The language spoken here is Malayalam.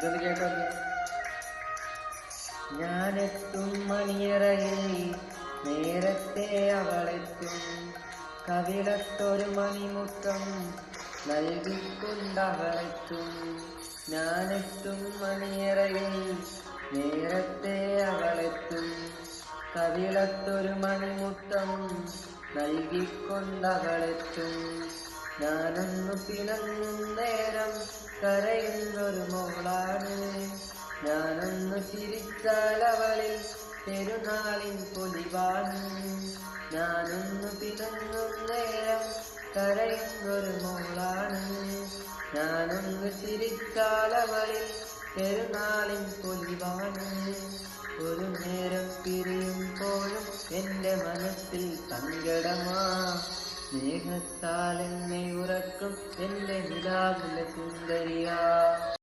ഇതൊന്ന് കേട്ടോ. ഞാനെത്തും മണിയറയിൽ നേരത്തെ അവളെത്തും, കവിളത്തൊരു മണിമുത്തം നൽകിക്കൊണ്ടവളെത്തും. ഞാനെത്തും മണിയറയിൽ നേരത്തെ അവളെത്തും, കവിളത്തൊരു മണിമുത്തം നൽകിക്കൊണ്ടവളെത്തും. ഞാനൊന്നു പിണങ്ങും നേരം കരയുന്നൊരു മോളാണ്, ഞാനൊന്നു ചിരിച്ചാൽ അവളിൽ പെരുന്നാളിൻ പൊലിവാണ്. ഞാനൊന്നു പിണങ്ങും നേരം കരയുന്നൊരു മോളാണ്, ഞാനൊന്നു ചിരിച്ചാൽ അവളിൽ പെരുന്നാളിൻ പൊലിവാണ്. ഒരു നേരം പിരിയുമ്പോഴും എൻ്റെ മനസ്സിൽ സങ്കടമാ, സ്നേഹത്താൽ എന്നെ ഉറക്കും എൻ്റെ നിലാവിലെ സുന്ദരിയാ.